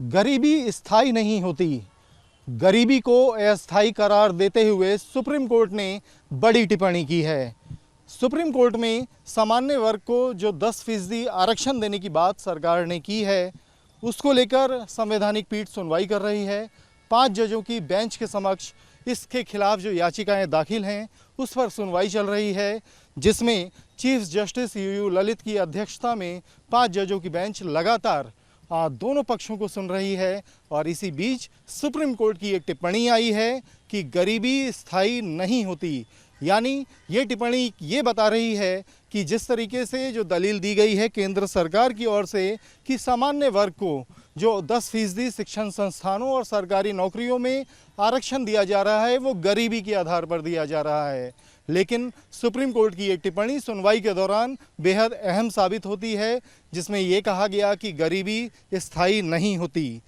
गरीबी स्थायी नहीं होती। गरीबी को अस्थायी करार देते हुए सुप्रीम कोर्ट ने बड़ी टिप्पणी की है। सुप्रीम कोर्ट में सामान्य वर्ग को जो 10% आरक्षण देने की बात सरकार ने की है, उसको लेकर संवैधानिक पीठ सुनवाई कर रही है। 5 जजों की बेंच के समक्ष इसके खिलाफ जो याचिकाएं दाखिल हैं उस पर सुनवाई चल रही है, जिसमें चीफ जस्टिस यूयू ललित की अध्यक्षता में 5 जजों की बेंच लगातार दोनों पक्षों को सुन रही है। और इसी बीच सुप्रीम कोर्ट की एक टिप्पणी आई है कि गरीबी स्थायी नहीं होती। यानी ये टिप्पणी ये बता रही है कि जिस तरीके से जो दलील दी गई है केंद्र सरकार की ओर से कि सामान्य वर्ग को जो 10% शिक्षण संस्थानों और सरकारी नौकरियों में आरक्षण दिया जा रहा है वो गरीबी के आधार पर दिया जा रहा है। लेकिन सुप्रीम कोर्ट की एक टिप्पणी सुनवाई के दौरान बेहद अहम साबित होती है, जिसमें ये कहा गया कि गरीबी स्थायी नहीं होती।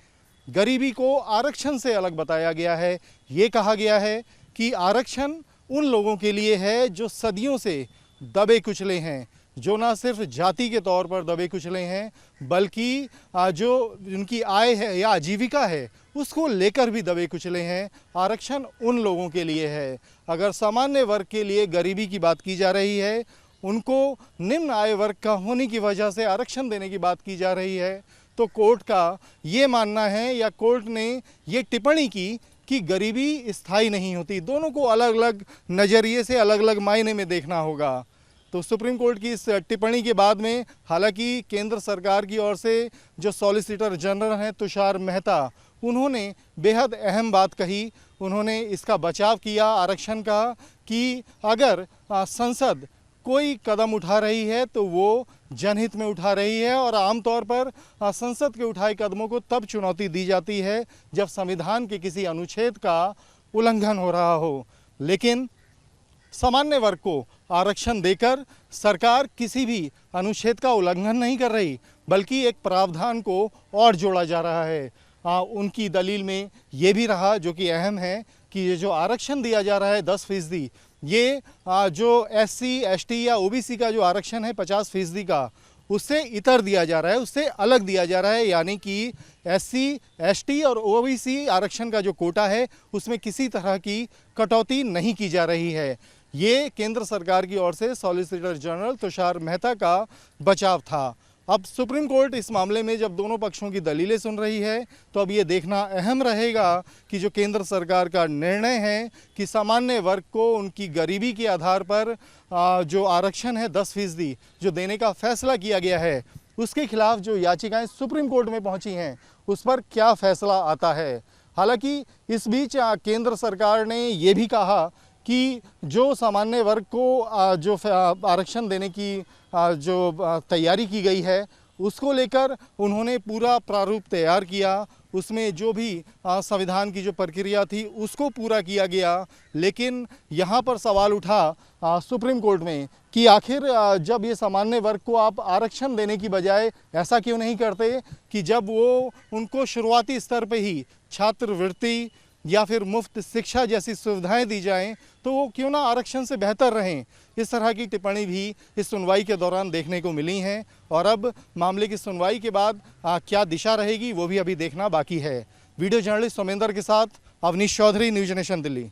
गरीबी को आरक्षण से अलग बताया गया है। ये कहा गया है कि आरक्षण उन लोगों के लिए है जो सदियों से दबे कुचले हैं, जो ना सिर्फ जाति के तौर पर दबे कुचले हैं बल्कि जो उनकी आय है या आजीविका है उसको लेकर भी दबे कुचले हैं। आरक्षण उन लोगों के लिए है। अगर सामान्य वर्ग के लिए गरीबी की बात की जा रही है, उनको निम्न आय वर्ग का होने की वजह से आरक्षण देने की बात की जा रही है, तो कोर्ट का ये मानना है या कोर्ट ने ये टिप्पणी की कि गरीबी स्थायी नहीं होती। दोनों को अलग अलग नज़रिए से अलग अलग मायने में देखना होगा। तो सुप्रीम कोर्ट की इस टिप्पणी के बाद में हालांकि केंद्र सरकार की ओर से जो सॉलिसिटर जनरल हैं तुषार मेहता, उन्होंने बेहद अहम बात कही। उन्होंने इसका बचाव किया आरक्षण का कि अगर संसद कोई कदम उठा रही है तो वो जनहित में उठा रही है, और आमतौर पर संसद के उठाए कदमों को तब चुनौती दी जाती है जब संविधान के किसी अनुच्छेद का उल्लंघन हो रहा हो। लेकिन सामान्य वर्ग को आरक्षण देकर सरकार किसी भी अनुच्छेद का उल्लंघन नहीं कर रही, बल्कि एक प्रावधान को और जोड़ा जा रहा है। उनकी दलील में ये भी रहा, जो कि अहम है, कि ये जो आरक्षण दिया जा रहा है 10%, ये जो SC ST या OBC का जो आरक्षण है 50% का, उससे इतर दिया जा रहा है, उससे अलग दिया जा रहा है। यानी कि SC ST और OBC आरक्षण का जो कोटा है उसमें किसी तरह की कटौती नहीं की जा रही है। ये केंद्र सरकार की ओर से सॉलिसिटर जनरल तुषार मेहता का बचाव था। अब सुप्रीम कोर्ट इस मामले में जब दोनों पक्षों की दलीलें सुन रही है, तो अब ये देखना अहम रहेगा कि जो केंद्र सरकार का निर्णय है कि सामान्य वर्ग को उनकी गरीबी के आधार पर जो आरक्षण है 10% जो देने का फैसला किया गया है, उसके खिलाफ जो याचिकाएं सुप्रीम कोर्ट में पहुंची हैं उस पर क्या फैसला आता है। हालांकि इस बीच केंद्र सरकार ने ये भी कहा कि जो सामान्य वर्ग को जो आरक्षण देने की जो तैयारी की गई है उसको लेकर उन्होंने पूरा प्रारूप तैयार किया। उसमें जो भी संविधान की जो प्रक्रिया थी उसको पूरा किया गया। लेकिन यहाँ पर सवाल उठा सुप्रीम कोर्ट में कि आखिर जब ये सामान्य वर्ग को आप आरक्षण देने की बजाय ऐसा क्यों नहीं करते कि जब वो उनको शुरुआती स्तर पे ही छात्रवृत्ति या फिर मुफ्त शिक्षा जैसी सुविधाएं दी जाएं, तो वो क्यों ना आरक्षण से बेहतर रहें। इस तरह की टिप्पणी भी इस सुनवाई के दौरान देखने को मिली हैं, और अब मामले की सुनवाई के बाद क्या दिशा रहेगी वो भी अभी देखना बाकी है। वीडियो जर्नलिस्ट सोमेंदर के साथ अवनीश चौधरी, न्यूज नेशन दिल्ली।